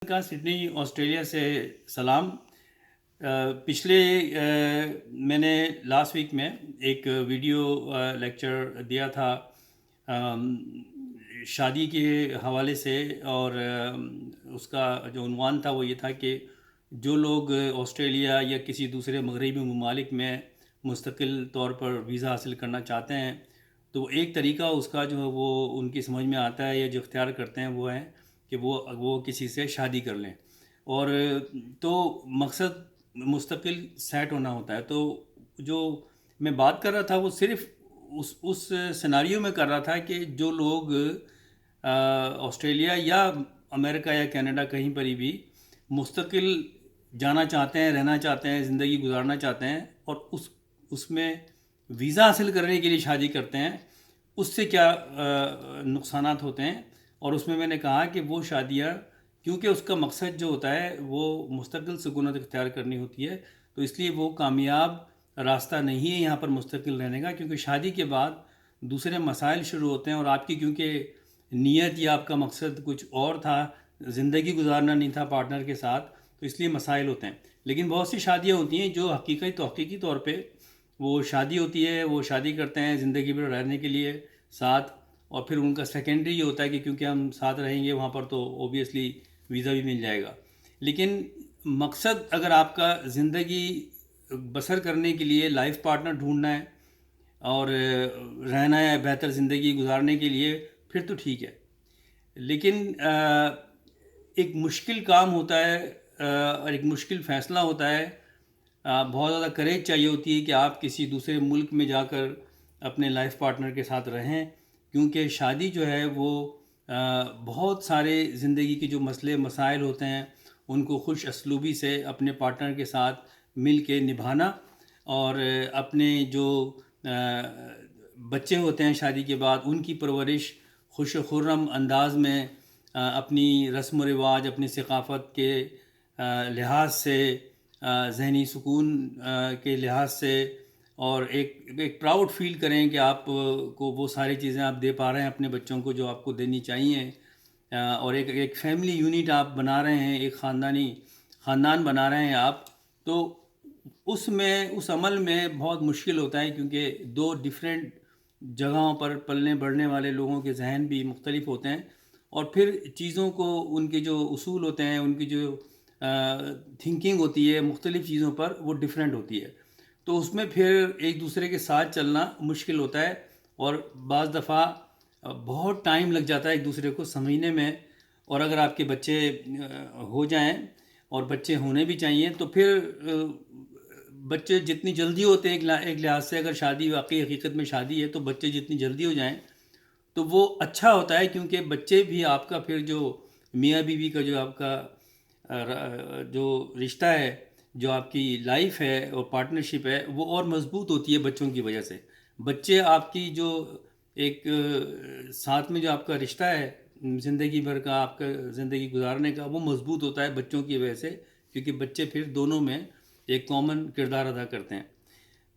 کا Sydney Australia سے سلام۔ پچھلے میں نے لاسٹ ویک میں ایک ویڈیو لیکچر دیا تھا شادی کے حوالے سے، اور اس کا جو عنوان تھا وہ یہ تھا کہ جو لوگ آسٹریلیا یا کسی دوسرے مغربی ممالک میں مستقل طور پر ویزا حاصل کرنا چاہتے ہیں، تو ایک طریقہ اس کا جو ہے وہ ان کی سمجھ میں آتا ہے یا جو اختیار کرتے ہیں وہ ہے کہ وہ کسی سے شادی کر لیں، اور تو مقصد مستقل سیٹ ہونا ہوتا ہے۔ تو جو میں بات کر رہا تھا وہ صرف اس سیناریو میں کر رہا تھا کہ جو لوگ آسٹریلیا یا امریکہ یا کینیڈا کہیں پر بھی مستقل جانا چاہتے ہیں، رہنا چاہتے ہیں، زندگی گزارنا چاہتے ہیں، اور اس میں ویزا حاصل کرنے کے لیے شادی کرتے ہیں، اس سے کیا نقصانات ہوتے ہیں۔ اور اس میں نے کہا کہ وہ شادیاں، کیونکہ اس کا مقصد جو ہوتا ہے وہ مستقل سکونت اختیار کرنی ہوتی ہے، تو اس لیے وہ کامیاب راستہ نہیں ہے یہاں پر مستقل رہنے کا، کیونکہ شادی کے بعد دوسرے مسائل شروع ہوتے ہیں، اور آپ کی کیونکہ نیت یا آپ کا مقصد کچھ اور تھا، زندگی گزارنا نہیں تھا پارٹنر کے ساتھ، تو اس لیے مسائل ہوتے ہیں۔ لیکن بہت سی شادیاں ہوتی ہیں جو حقیقی طور پہ وہ شادی ہوتی ہے، وہ شادی کرتے ہیں زندگی بھر رہنے کے لیے ساتھ، اور پھر ان کا سیکنڈری یہ ہوتا ہے کہ کیونکہ ہم ساتھ رہیں گے وہاں پر تو اوبیسلی ویزا بھی مل جائے گا۔ لیکن مقصد اگر آپ کا زندگی بسر کرنے کے لیے لائف پارٹنر ڈھونڈنا ہے اور رہنا ہے بہتر زندگی گزارنے کے لیے، پھر تو ٹھیک ہے۔ لیکن ایک مشکل کام ہوتا ہے اور ایک مشکل فیصلہ ہوتا ہے، بہت زیادہ کریج چاہیے ہوتی ہے کہ آپ کسی دوسرے ملک میں جا کر اپنے لائف پارٹنر کے ساتھ رہیں، کیونکہ شادی جو ہے وہ بہت سارے زندگی کے جو مسئلے مسائل ہوتے ہیں ان کو خوش اسلوبی سے اپنے پارٹنر کے ساتھ مل کے نبھانا، اور اپنے جو بچے ہوتے ہیں شادی کے بعد ان کی پرورش خوش و خرم انداز میں، اپنی رسم و رواج، اپنی ثقافت کے لحاظ سے، ذہنی سکون کے لحاظ سے، اور ایک پراؤڈ فیل کریں کہ آپ کو وہ ساری چیزیں آپ دے پا رہے ہیں اپنے بچوں کو جو آپ کو دینی چاہیے، اور ایک فیملی یونٹ آپ بنا رہے ہیں، ایک خاندان بنا رہے ہیں آپ۔ تو اس عمل میں بہت مشکل ہوتا ہے، کیونکہ دو ڈیفرنٹ جگہوں پر پلنے بڑھنے والے لوگوں کے ذہن بھی مختلف ہوتے ہیں، اور پھر چیزوں کو ان کے جو اصول ہوتے ہیں، ان کی جو تھنکنگ ہوتی ہے مختلف چیزوں پر، وہ ڈیفرنٹ ہوتی ہے، تو اس میں پھر ایک دوسرے کے ساتھ چلنا مشکل ہوتا ہے، اور بعض دفعہ بہت ٹائم لگ جاتا ہے ایک دوسرے کو سمجھنے میں۔ اور اگر آپ کے بچے ہو جائیں، اور بچے ہونے بھی چاہیے، تو پھر بچے جتنی جلدی ہوتے ہیں ایک لحاظ سے، اگر شادی واقعی حقیقت میں شادی ہے تو بچے جتنی جلدی ہو جائیں تو وہ اچھا ہوتا ہے، کیونکہ بچے بھی آپ کا پھر جو میاں بیوی کا جو آپ کا جو رشتہ ہے، جو آپ کی لائف ہے اور پارٹنرشپ ہے، وہ اور مضبوط ہوتی ہے بچوں کی وجہ سے۔ بچے آپ کی جو ایک ساتھ میں جو آپ کا رشتہ ہے زندگی بھر کا، آپ کا زندگی گزارنے کا، وہ مضبوط ہوتا ہے بچوں کی وجہ سے، کیونکہ بچے پھر دونوں میں ایک کامن کردار ادا کرتے ہیں۔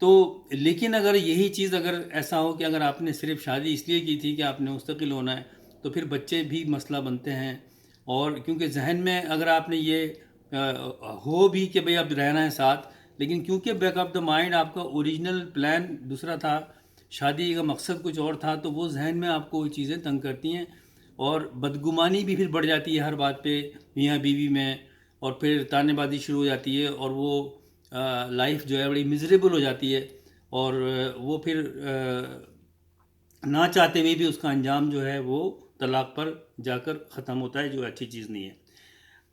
تو لیکن اگر یہی چیز اگر ایسا ہو کہ اگر آپ نے صرف شادی اس لیے کی تھی کہ آپ نے مستقل ہونا ہے، تو پھر بچے بھی مسئلہ بنتے ہیں، اور کیونکہ ذہن میں اگر آپ نے یہ ہو بھی کہ بھئی اب رہنا ہے ساتھ، لیکن کیونکہ بیک آف دا مائنڈ آپ کا اوریجنل پلان دوسرا تھا، شادی کا مقصد کچھ اور تھا، تو وہ ذہن میں آپ کو وہ چیزیں تنگ کرتی ہیں، اور بدگمانی بھی پھر بڑھ جاتی ہے ہر بات پہ میاں بیوی میں، اور پھر تانے بازی شروع ہو جاتی ہے، اور وہ لائف جو ہے بڑی مزریبل ہو جاتی ہے، اور وہ پھر نہ چاہتے ہوئے بھی اس کا انجام جو ہے وہ طلاق پر جا کر ختم ہوتا ہے، جو اچھی چیز نہیں ہے۔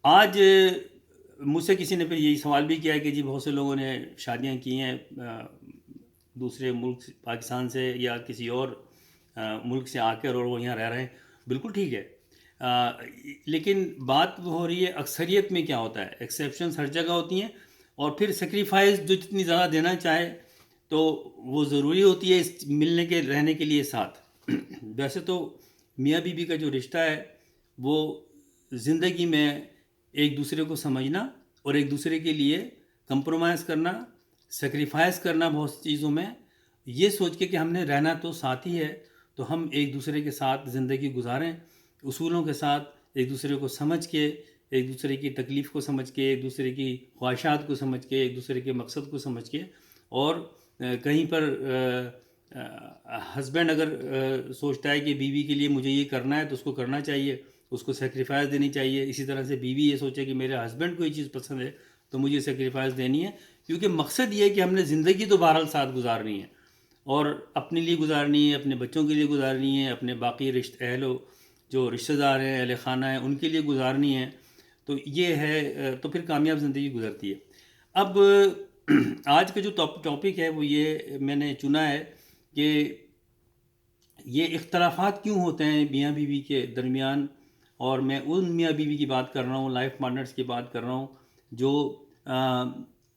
آج مجھ سے کسی نے پھر یہی سوال بھی کیا ہے کہ جی بہت سے لوگوں نے شادیاں کی ہیں دوسرے ملک پاکستان سے یا کسی اور ملک سے آ کر، اور وہ یہاں رہ رہے ہیں، بالکل ٹھیک ہے، لیکن بات وہ ہو رہی ہے اکثریت میں کیا ہوتا ہے۔ ایکسیپشنز ہر جگہ ہوتی ہیں، اور پھر سیکریفائز جو جتنی زیادہ دینا چاہے تو وہ ضروری ہوتی ہے اس ملنے کے رہنے کے لیے ساتھ۔ ویسے تو میاں بیوی کا جو رشتہ ہے وہ زندگی میں ایک دوسرے کو سمجھنا، اور ایک دوسرے کے لیے کمپرومائز کرنا، سیکریفائز کرنا بہت سی چیزوں میں، یہ سوچ کے کہ ہم نے رہنا تو ساتھ ہی ہے، تو ہم ایک دوسرے کے ساتھ زندگی گزاریں، اصولوں کے ساتھ ایک دوسرے کو سمجھ کے ایک دوسرے کی تکلیف کو سمجھ کے، ایک دوسرے کی خواہشات کو سمجھ کے، ایک دوسرے کے مقصد کو سمجھ کے، اور کہیں پر ہسبینڈ اگر سوچتا ہے کہ بیوی کے لیے مجھے یہ کرنا ہے تو اس کو کرنا چاہیے، اس کو سیکریفائس دینی چاہیے. اسی طرح سے بیوی یہ سوچے کہ میرے ہسبینڈ کو یہ چیز پسند ہے تو مجھے سیکریفائس دینی ہے، کیونکہ مقصد یہ ہے کہ ہم نے زندگی تو بہرحال ساتھ گزارنی ہے، اور اپنے لیے گزارنی ہے، اپنے بچوں کے لیے گزارنی ہے، اپنے باقی جو رشتہ دار ہیں، اہل خانہ ہیں، ان کے لیے گزارنی ہے. تو یہ ہے، تو پھر کامیاب زندگی گزرتی ہے. اب آج کا جو ٹاپک ہے وہ یہ میں نے چنا ہے کہ یہ اختلافات کیوں ہوتے ہیں میاں بیوی کے درمیان. اور میں ان میاں بیوی کی بات کر رہا ہوں، لائف پارٹنرز کی بات کر رہا ہوں، جو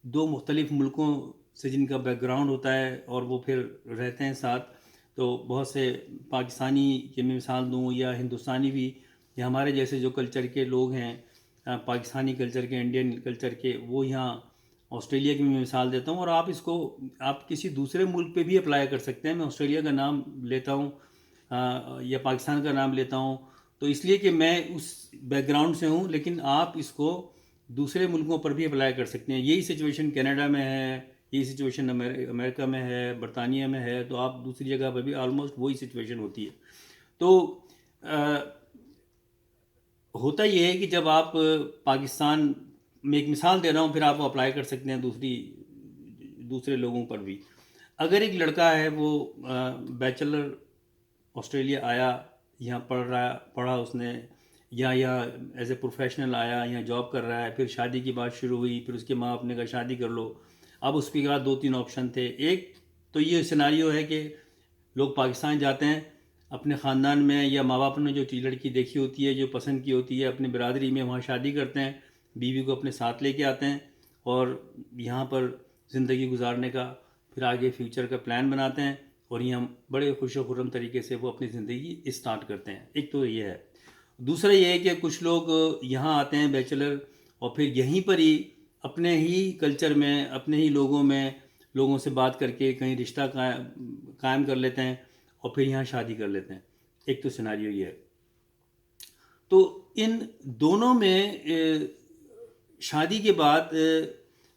دو مختلف ملکوں سے جن کا بیک گراؤنڈ ہوتا ہے اور وہ پھر رہتے ہیں ساتھ. تو بہت سے پاکستانی کی میں مثال دوں یا ہندوستانی بھی، یا ہمارے جیسے جو کلچر کے لوگ ہیں، پاکستانی کلچر کے، انڈین کلچر کے، وہ یہاں آسٹریلیا کی میں مثال دیتا ہوں. اور آپ اس کو آپ کسی دوسرے ملک پہ بھی اپلائی کر سکتے ہیں. میں آسٹریلیا کا نام لیتا ہوں یا پاکستان کا نام لیتا ہوں تو اس لیے کہ میں اس بیک گراؤنڈ سے ہوں، لیکن آپ اس کو دوسرے ملکوں پر بھی اپلائی کر سکتے ہیں. یہی سچویشن کینیڈا میں ہے، یہی سچویشن امریکہ میں ہے، برطانیہ میں ہے، تو آپ دوسری جگہ پر بھی آلموسٹ وہی سچویشن ہوتی ہے. تو ہوتا یہ ہے کہ جب آپ پاکستان میں، ایک مثال دے رہا ہوں، پھر آپ وہ اپلائی کر سکتے ہیں دوسرے لوگوں پر بھی. اگر ایک لڑکا ہے وہ بیچلر آسٹریلیا آیا، یہاں پڑھا اس نے، یا ایز اے پروفیشنل آیا، یہاں جاب کر رہا ہے، پھر شادی کی بات شروع ہوئی، پھر اس کے ماں باپ نے کہا شادی کر لو. اب اس کے بعد 2-3 آپشن تھے. ایک تو یہ سیناریو ہے کہ لوگ پاکستان جاتے ہیں، اپنے خاندان میں یا ماں باپ نے جو لڑکی دیکھی ہوتی ہے، جو پسند کی ہوتی ہے، اپنی برادری میں وہاں شادی کرتے ہیں، بیوی کو اپنے ساتھ لے کے آتے ہیں، اور یہاں پر زندگی گزارنے کا، پھر آگے فیوچر کا پلان بناتے ہیں، اور یہاں بڑے خوش و خرم طریقے سے وہ اپنی زندگی اسٹارٹ کرتے ہیں. ایک تو یہ ہے. دوسرا یہ ہے کہ کچھ لوگ یہاں آتے ہیں بیچلر، اور پھر یہیں پر ہی اپنے ہی کلچر میں، اپنے ہی لوگوں سے بات کر کے کہیں رشتہ قائم کر لیتے ہیں، اور پھر یہاں شادی کر لیتے ہیں. ایک تو سیناریو یہ ہے. تو ان دونوں میں شادی کے بعد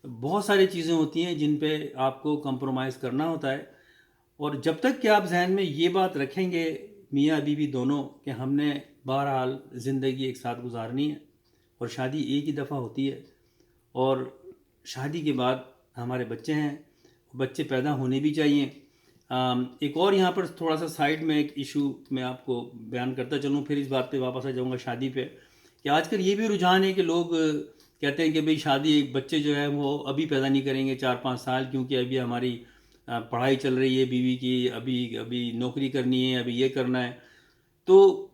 بہت ساری چیزیں ہوتی ہیں جن پہ آپ کو کمپرومائز کرنا ہوتا ہے. اور جب تک کہ آپ ذہن میں یہ بات رکھیں گے میاں بیوی دونوں کہ ہم نے بہرحال زندگی ایک ساتھ گزارنی ہے، اور شادی ایک ہی دفعہ ہوتی ہے، اور شادی کے بعد ہمارے بچے ہیں، بچے پیدا ہونے بھی چاہیے. ایک اور یہاں پر تھوڑا سا سائڈ میں ایک ایشو میں آپ کو بیان کرتا چلوں، پھر اس بات پہ واپس آ جاؤں گا شادی پہ، کہ آج کل یہ بھی رجحان ہے کہ لوگ کہتے ہیں کہ بھئی شادی، ایک بچے جو ہے وہ ابھی پیدا نہیں کریں گے 4-5 سال، کیونکہ ابھی ہماری پڑھائی چل رہی ہے بیوی کی، ابھی نوکری کرنی ہے، ابھی یہ کرنا ہے. تو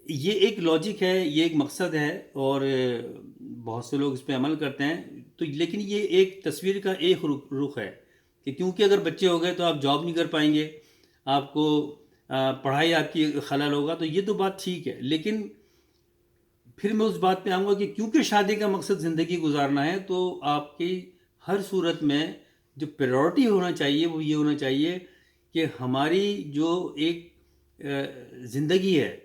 یہ ایک لاجک ہے، یہ ایک مقصد ہے، اور بہت سے لوگ اس پہ عمل کرتے ہیں. تو لیکن یہ ایک تصویر کا ایک رخ ہے کہ کیونکہ اگر بچے ہو گئے تو آپ جاب نہیں کر پائیں گے، آپ کو پڑھائی آپ کی خلل ہوگا. تو یہ تو بات ٹھیک ہے، لیکن پھر میں اس بات پہ آؤں گا کہ کیونکہ شادی کا مقصد زندگی گزارنا ہے، تو آپ کی ہر صورت میں جو پریورٹی ہونا چاہیے وہ یہ ہونا چاہیے کہ ہماری جو ایک زندگی ہے،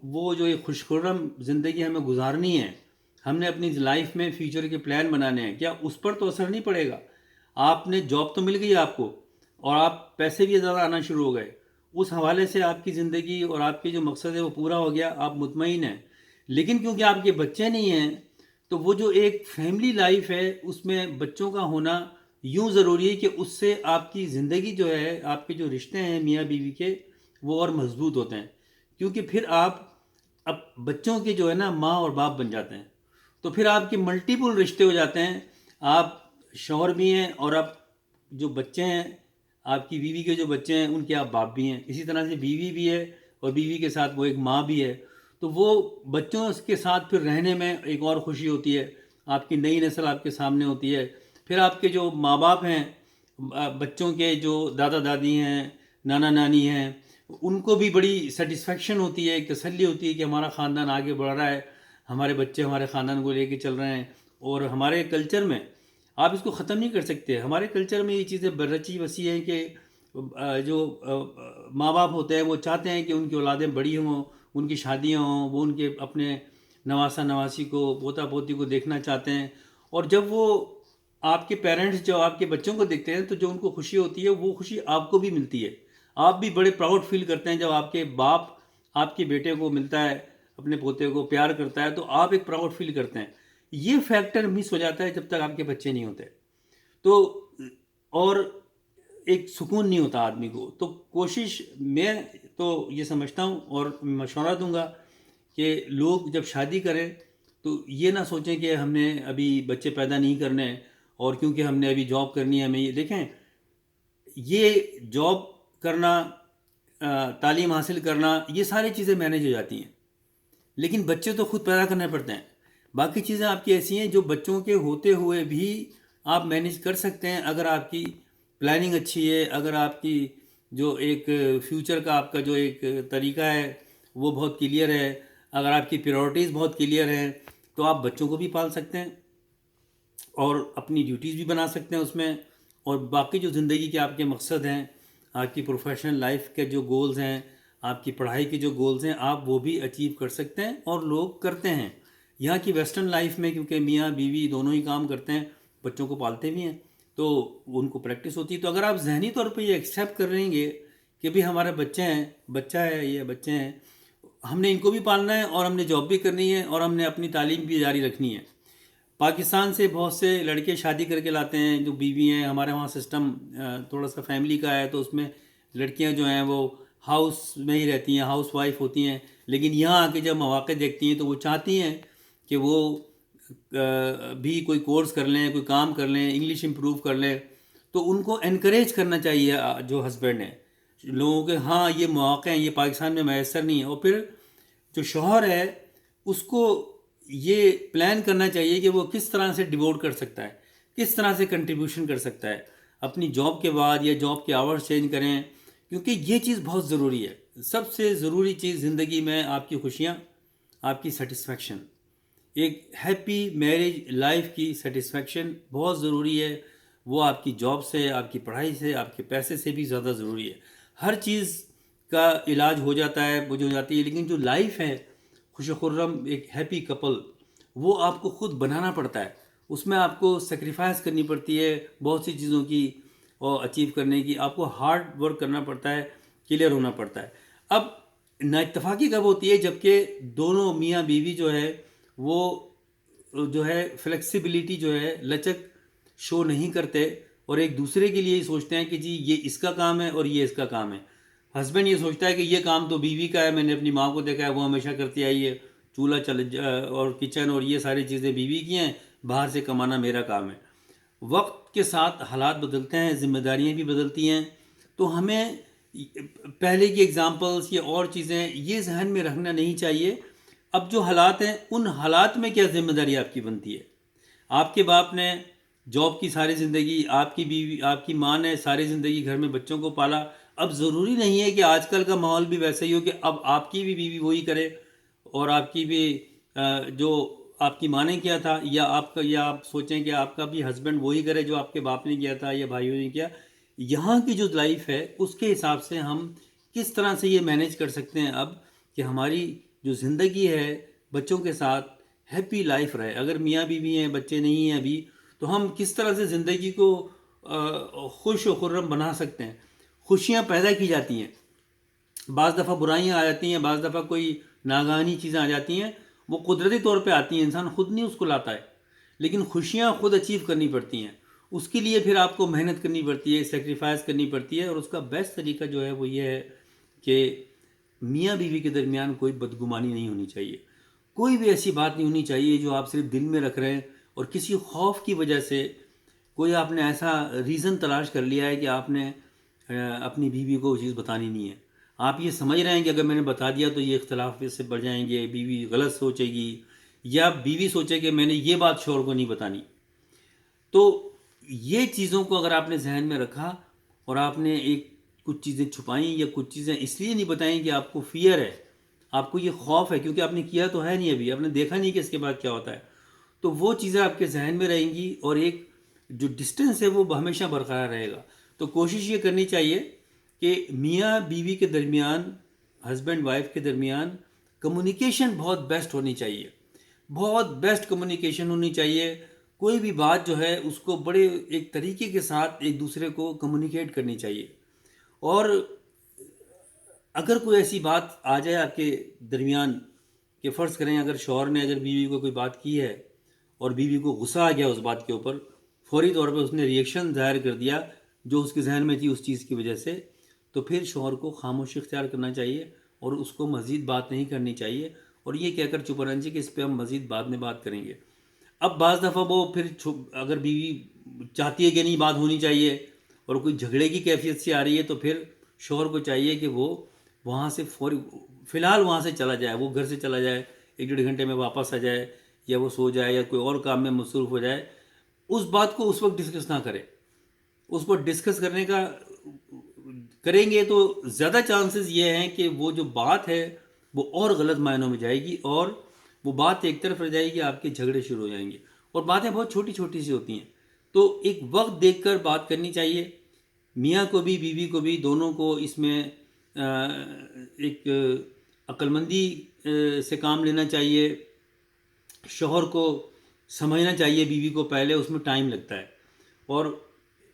وہ جو ایک خوشخرم زندگی ہمیں گزارنی ہے، ہم نے اپنی لائف میں فیوچر کے پلان بنانے ہیں، کیا اس پر تو اثر نہیں پڑے گا؟ آپ نے جاب تو مل گئی آپ کو، اور آپ پیسے بھی زیادہ آنا شروع ہو گئے، اس حوالے سے آپ کی زندگی اور آپ کے جو مقصد ہے وہ پورا ہو گیا، آپ مطمئن ہیں. لیکن کیونکہ آپ کے بچے نہیں ہیں، تو وہ جو ایک فیملی لائف ہے اس میں بچوں کا ہونا یوں ضروری ہے کہ اس سے آپ کی زندگی جو ہے، آپ کے جو رشتے ہیں میاں بیوی کے، وہ اور مضبوط ہوتے ہیں. کیونکہ پھر آپ اب بچوں کے جو ہے نا ماں اور باپ بن جاتے ہیں، تو پھر آپ کے ملٹیپل رشتے ہو جاتے ہیں. آپ شوہر بھی ہیں، اور آپ جو بچے ہیں، آپ کی بیوی کے جو بچے ہیں ان کے آپ باپ بھی ہیں. اسی طرح سے بیوی بھی ہے، اور بیوی کے ساتھ وہ ایک ماں بھی ہے. تو وہ بچوں کے ساتھ پھر رہنے میں ایک اور خوشی ہوتی ہے، آپ کی نئی نسل آپ کے سامنے ہوتی ہے. پھر آپ کے جو ماں باپ ہیں، بچوں کے جو دادا دادی ہیں، نانا نانی ہیں، ان کو بھی بڑی سیٹسفیکشن ہوتی ہے، ایک تسلی ہوتی ہے کہ ہمارا خاندان آگے بڑھ رہا ہے، ہمارے بچے ہمارے خاندان کو لے کے چل رہے ہیں. اور ہمارے کلچر میں آپ اس کو ختم نہیں کر سکتے. ہمارے کلچر میں یہ چیزیں برچی وسیع ہیں کہ جو ماں باپ ہوتے ہیں وہ چاہتے ہیں کہ ان کی اولادیں بڑی ہوں، ان کی شادیاں ہوں، وہ ان کے اپنے نواسا نواسی کو، پوتا پوتی کو دیکھنا چاہتے ہیں. اور جب وہ آپ کے پیرنٹس جو آپ کے بچوں کو دیکھتے ہیں تو جو ان کو خوشی ہوتی ہے وہ خوشی آپ کو بھی ملتی ہے. آپ بھی بڑے پراؤڈ فیل کرتے ہیں جب آپ کے باپ آپ کے بیٹے کو ملتا ہے، اپنے پوتے کو پیار کرتا ہے، تو آپ ایک پراؤڈ فیل کرتے ہیں. یہ فیکٹر مس ہو جاتا ہے جب تک آپ کے بچے نہیں ہوتے. تو اور ایک سکون نہیں ہوتا آدمی کو. تو کوشش میں تو یہ سمجھتا ہوں اور مشورہ دوں گا کہ لوگ جب شادی کریں تو یہ نہ سوچیں کہ ہم نے ابھی بچے پیدا نہیں کرنے ہیں، اور کیونکہ ہم نے ابھی جاب کرنی ہے ہمیں یہ دیکھیں. یہ جاب کرنا، تعلیم حاصل کرنا، یہ ساری چیزیں مینیج ہو جاتی ہیں، لیکن بچے تو خود پیدا کرنے پڑتے ہیں. باقی چیزیں آپ کی ایسی ہیں جو بچوں کے ہوتے ہوئے بھی آپ مینیج کر سکتے ہیں اگر آپ کی پلاننگ اچھی ہے، اگر آپ کی جو ایک فیوچر کا آپ کا جو ایک طریقہ ہے وہ بہت کلیئر ہے، اگر آپ کی پریورٹیز بہت کلیئر ہیں تو آپ بچوں کو بھی پال سکتے ہیں اور اپنی ڈیوٹیز بھی بنا سکتے ہیں اس میں. اور باقی جو زندگی کے آپ کے مقصد ہیں، آپ کی پروفیشنل لائف کے جو گولز ہیں، آپ کی پڑھائی کے جو گولز ہیں، آپ وہ بھی اچیو کر سکتے ہیں، اور لوگ کرتے ہیں. یہاں کی ویسٹرن لائف میں کیونکہ میاں بیوی دونوں ہی کام کرتے ہیں، بچوں کو پالتے بھی ہیں، تو ان کو پریکٹس ہوتی ہے. تو اگر آپ ذہنی طور پہ یہ ایکسیپٹ کر رہیں گے کہ بھی ہمارے بچے ہیں، بچہ ہے، یہ بچے ہیں، ہم نے ان کو بھی پالنا ہے اور ہم نے جاب بھی کرنی ہے اور ہم نے اپنی تعلیم بھی جاری رکھنی ہے. پاکستان سے بہت سے لڑکے شادی کر کے لاتے ہیں جو بیوی ہیں. ہمارے وہاں سسٹم تھوڑا سا فیملی کا ہے، تو اس میں لڑکیاں جو ہیں وہ ہاؤس میں ہی رہتی ہیں، ہاؤس وائف ہوتی ہیں. لیکن یہاں آ کے جب مواقع دیکھتی ہیں تو وہ چاہتی ہیں کہ وہ بھی کوئی کورس کر لیں، کوئی کام کر لیں، انگلش امپروو کر لیں. تو ان کو انکریج کرنا چاہیے جو ہسبینڈ ہیں لوگوں کے. ہاں یہ مواقع ہیں، یہ پاکستان میں میسر نہیں ہے. اور پھر جو شوہر ہے اس کو یہ پلان کرنا چاہیے کہ وہ کس طرح سے ڈیووٹ کر سکتا ہے، کس طرح سے کنٹریبیوشن کر سکتا ہے اپنی جاب کے بعد، یا جاب کے آورز چینج کریں، کیونکہ یہ چیز بہت ضروری ہے. سب سے ضروری چیز زندگی میں آپ کی خوشیاں، آپ کی سیٹسفیکشن. ایک ہیپی میرج لائف کی سیٹسفیکشن بہت ضروری ہے. وہ آپ کی جاب سے، آپ کی پڑھائی سے، آپ کے پیسے سے بھی زیادہ ضروری ہے. ہر چیز کا علاج ہو جاتا ہے، وہ جو ہو جاتی ہے، لیکن جو لائف ہے خوش و خرم ایک ہیپی کپل، وہ آپ کو خود بنانا پڑتا ہے. اس میں آپ کو سیکریفائس کرنی پڑتی ہے بہت سی چیزوں کی، اور اچیو کرنے کی آپ کو ہارڈ ورک کرنا پڑتا ہے، کلیئر ہونا پڑتا ہے. اب نا اتفاقی کب ہوتی ہے؟ جبکہ دونوں میاں بیوی جو ہے وہ جو ہے فلیکسیبلٹی جو ہے، لچک شو نہیں کرتے، اور ایک دوسرے کے لیے ہی سوچتے ہیں کہ جی یہ اس کا کام ہے اور یہ اس کا کام ہے. ہسبینڈ یہ سوچتا ہے کہ یہ کام تو بیوی کا ہے، میں نے اپنی ماں کو دیکھا ہے وہ ہمیشہ کرتی آئی ہے، چولہا اور کچن اور یہ ساری چیزیں بیوی کی ہیں، باہر سے کمانا میرا کام ہے. وقت کے ساتھ حالات بدلتے ہیں، ذمہ داریاں بھی بدلتی ہیں، تو ہمیں پہلے کی ایگزامپلس یا اور چیزیں یہ ذہن میں رکھنا نہیں چاہیے. اب جو حالات ہیں ان حالات میں کیا ذمہ داری آپ کی بنتی ہے. آپ کے باپ نے جاب کی ساری زندگی، آپ کی بیوی، آپ کی ماں نے ساری زندگی گھر میں بچوں کو پالا. اب ضروری نہیں ہے کہ آج کل کا ماحول بھی ویسا ہی ہو کہ اب آپ کی بھی بیوی وہی کرے، اور آپ کی بھی جو آپ کی ماں نے کیا تھا، یا آپ سوچیں کہ آپ کا بھی ہسبینڈ وہی کرے جو آپ کے باپ نے کیا تھا یا بھائیوں نے کیا. یہاں کی جو لائف ہے اس کے حساب سے ہم کس طرح سے یہ مینیج کر سکتے ہیں اب کہ ہماری جو زندگی ہے بچوں کے ساتھ ہیپی لائف رہے. اگر میاں بیوی ہیں، بچے نہیں ہیں ابھی، تو ہم کس طرح سے زندگی کو خوش و خرم بنا سکتے ہیں. خوشیاں پیدا کی جاتی ہیں، بعض دفعہ برائیاں آ جاتی ہیں، بعض دفعہ کوئی ناگہانی چیزیں آ جاتی ہیں، وہ قدرتی طور پہ آتی ہیں، انسان خود نہیں اس کو لاتا ہے، لیکن خوشیاں خود اچیو کرنی پڑتی ہیں. اس کے لیے پھر آپ کو محنت کرنی پڑتی ہے، سیکریفائز کرنی پڑتی ہے. اور اس کا بیسٹ طریقہ جو ہے وہ یہ ہے کہ میاں بیوی کے درمیان کوئی بدگمانی نہیں ہونی چاہیے، کوئی بھی ایسی بات نہیں ہونی چاہیے جو آپ صرف دل میں رکھ رہے ہیں، اور کسی خوف کی وجہ سے کوئی آپ نے ایسا ریزن تلاش کر لیا ہے کہ آپ نے اپنی بیوی کو وہ چیز بتانی نہیں ہے. آپ یہ سمجھ رہے ہیں کہ اگر میں نے بتا دیا تو یہ اختلاف اس سے بڑھ جائیں گے، بیوی غلط سوچے گی، یا بیوی سوچے کہ میں نے یہ بات شوہر کو نہیں بتانی. تو یہ چیزوں کو اگر آپ نے ذہن میں رکھا اور آپ نے کچھ چیزیں چھپائیں یا کچھ چیزیں اس لیے نہیں بتائیں کہ آپ کو فیئر ہے، آپ کو یہ خوف ہے، کیونکہ آپ نے کیا تو ہے نہیں، ابھی آپ نے دیکھا نہیں کہ اس کے بعد کیا ہوتا ہے، تو وہ چیزیں آپ کے ذہن میں رہیں گی اور ایک جو ڈسٹنس ہے وہ ہمیشہ برقرار رہے گا. تو کوشش یہ کرنی چاہیے کہ میاں بیوی کے درمیان، ہسبینڈ وائف کے درمیان کمیونیکیشن بہت بیسٹ ہونی چاہیے. بہت بیسٹ کمیونیکیشن ہونی چاہیے. کوئی بھی بات جو ہے اس کو بڑے ایک طریقے کے ساتھ ایک دوسرے کو کمیونیکیٹ کرنی چاہیے. اور اگر کوئی ایسی بات آ جائے آپ کے درمیان کہ فرض کریں اگر شوہر نے اگر بیوی کو کوئی بات کی ہے اور بیوی کو غصہ آ گیا اس بات کے اوپر، فوری طور پہ اس نے ریئیکشن ظاہر کر دیا جو اس کے ذہن میں تھی اس چیز کی وجہ سے، تو پھر شوہر کو خاموشی اختیار کرنا چاہیے اور اس کو مزید بات نہیں کرنی چاہیے، اور یہ کہہ کر چپ رہنا چاہیے کہ اس پہ ہم مزید بعد میں بات کریں گے. اب بعض دفعہ وہ پھر اگر بیوی چاہتی ہے کہ نہیں بات ہونی چاہیے اور کوئی جھگڑے کی کیفیت سے آ رہی ہے، تو پھر شوہر کو چاہیے کہ وہ وہاں سے فی الحال وہاں سے چلا جائے، وہ گھر سے چلا جائے، 1 ڈیڑھ گھنٹے میں واپس آ جائے، یا وہ سو جائے یا کوئی اور کام میں مصروف ہو جائے. اس بات کو اس وقت ڈسکس نہ کرے. اس کو ڈسکس کرنے کا کریں گے تو زیادہ چانسز یہ ہیں کہ وہ جو بات ہے وہ اور غلط معنوں میں جائے گی، اور وہ بات ایک طرف رہ جائے گی، آپ کے جھگڑے شروع ہو جائیں گے. اور باتیں بہت چھوٹی چھوٹی سی ہوتی ہیں، تو ایک وقت دیکھ کر بات کرنی چاہیے. میاں کو بھی بیوی کو بھی دونوں کو اس میں ایک عقلمندی سے کام لینا چاہیے. شوہر کو سمجھنا چاہیے بیوی کو پہلے، اس میں ٹائم لگتا ہے، اور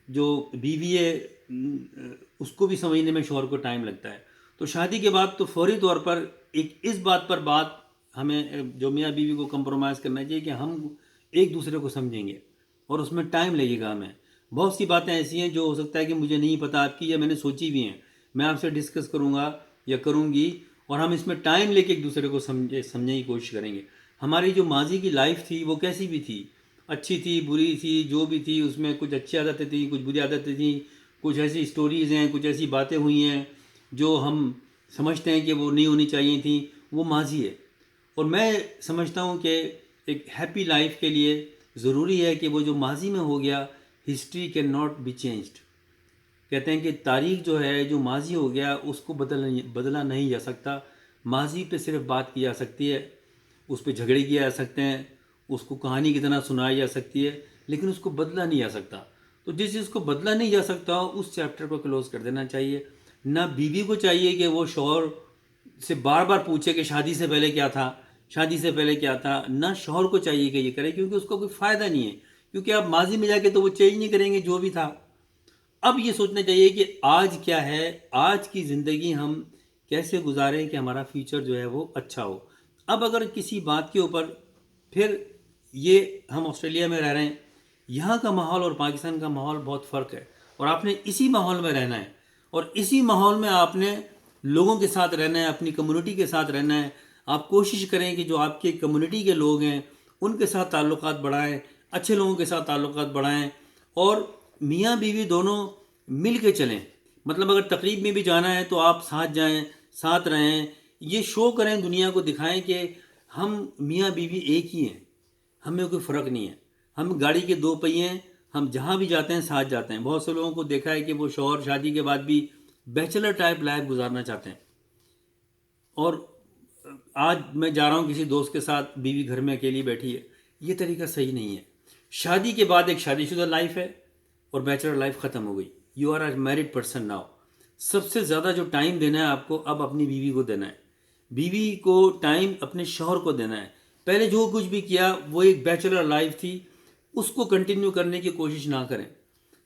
جو بیوی ہے اس کو بھی سمجھنے میں شوہر کو ٹائم لگتا ہے. تو شادی کے بعد تو فوری طور پر ایک اس بات پر بات ہمیں جو میاں بیوی کو کمپرومائز کرنا چاہیے کہ ہم ایک دوسرے کو سمجھیں گے، اور اس میں ٹائم لگے گا ہمیں. بہت سی باتیں ایسی ہیں جو ہو سکتا ہے کہ مجھے نہیں پتہ آپ کی، یا میں نے سوچی بھی ہیں، میں آپ سے ڈسکس کروں گا یا کروں گی، اور ہم اس میں ٹائم لے کے ایک دوسرے کو سمجھنے کی کوشش کریں گے. ہماری جو ماضی کی لائف تھی وہ کیسی بھی تھی، اچھی تھی بری تھی جو بھی تھی، اس میں کچھ اچھی عادتیں تھیں، کچھ بری عادتیں تھیں، کچھ ایسی اسٹوریز ہیں، کچھ ایسی باتیں ہوئی ہیں جو ہم سمجھتے ہیں کہ وہ نہیں ہونی چاہیے تھیں. وہ ماضی ہے. اور میں سمجھتا ہوں کہ ایک ہیپی لائف کے لیے ضروری ہے کہ وہ جو ماضی میں ہو گیا، history cannot be changed. کہتے ہیں کہ تاریخ جو ہے، جو ماضی ہو گیا اس کو بدلا نہیں جا سکتا. ماضی پہ صرف بات کی جا سکتی ہے، اس پہ جھگڑے کیے جا سکتے ہیں، اس کو کہانی کی طرح سنائی جا سکتی ہے، لیکن اس کو بدلا نہیں جا سکتا. تو جس چیز کو بدلا نہیں جا سکتا اس چیپٹر کو کلوز کر دینا چاہیے. نہ بیوی کو چاہیے کہ وہ شوہر سے بار بار پوچھے کہ شادی سے پہلے کیا تھا، شادی سے پہلے کیا تھا. نہ شوہر کو چاہیے کہ یہ کرے، کیونکہ اس کو کوئی فائدہ نہیں ہے، کیونکہ آپ ماضی میں جا کے تو وہ چینج نہیں کریں گے جو بھی تھا. اب یہ سوچنا چاہیے کہ آج کیا ہے، آج کی زندگی ہم کیسے گزاریں کہ ہمارا فیوچر جو ہے وہ اچھا ہو. اب اگر کسی بات کے اوپر پھر یہ ہم آسٹریلیا میں رہ رہے ہیں، یہاں کا ماحول اور پاکستان کا ماحول بہت فرق ہے، اور آپ نے اسی ماحول میں رہنا ہے، اور اسی ماحول میں آپ نے لوگوں کے ساتھ رہنا ہے، اپنی کمیونٹی کے ساتھ رہنا ہے. آپ کوشش کریں کہ جو آپ کے کمیونٹی کے لوگ ہیں ان کے ساتھ تعلقات بڑھائیں، اچھے لوگوں کے ساتھ تعلقات بڑھائیں، اور میاں بیوی دونوں مل کے چلیں. مطلب اگر تقریب میں بھی جانا ہے تو آپ ساتھ جائیں، ساتھ رہیں، یہ شو کریں، دنیا کو دکھائیں کہ ہم میاں بیوی ایک ہی ہیں، ہمیں کوئی فرق نہیں ہے. ہم گاڑی کے دو پہیے ہیں، ہم جہاں بھی جاتے ہیں ساتھ جاتے ہیں. بہت سے لوگوں کو دیکھا ہے کہ وہ شوہر شادی کے بعد بھی بیچلر ٹائپ لائف گزارنا چاہتے ہیں. اور آج میں جا رہا ہوں کسی دوست کے ساتھ، بیوی گھر میں اکیلی بیٹھی ہے، یہ طریقہ صحیح نہیں ہے. شادی کے بعد ایک شادی شدہ لائف ہے اور بیچلر لائف ختم ہو گئی. You are a married person now. سب سے زیادہ جو ٹائم دینا ہے آپ کو اب اپنی بیوی کو دینا ہے، بیوی کو ٹائم اپنے شوہر کو دینا ہے. پہلے جو کچھ بھی کیا وہ ایک بیچلر لائف تھی، اس کو کنٹینیو کرنے کی کوشش نہ کریں.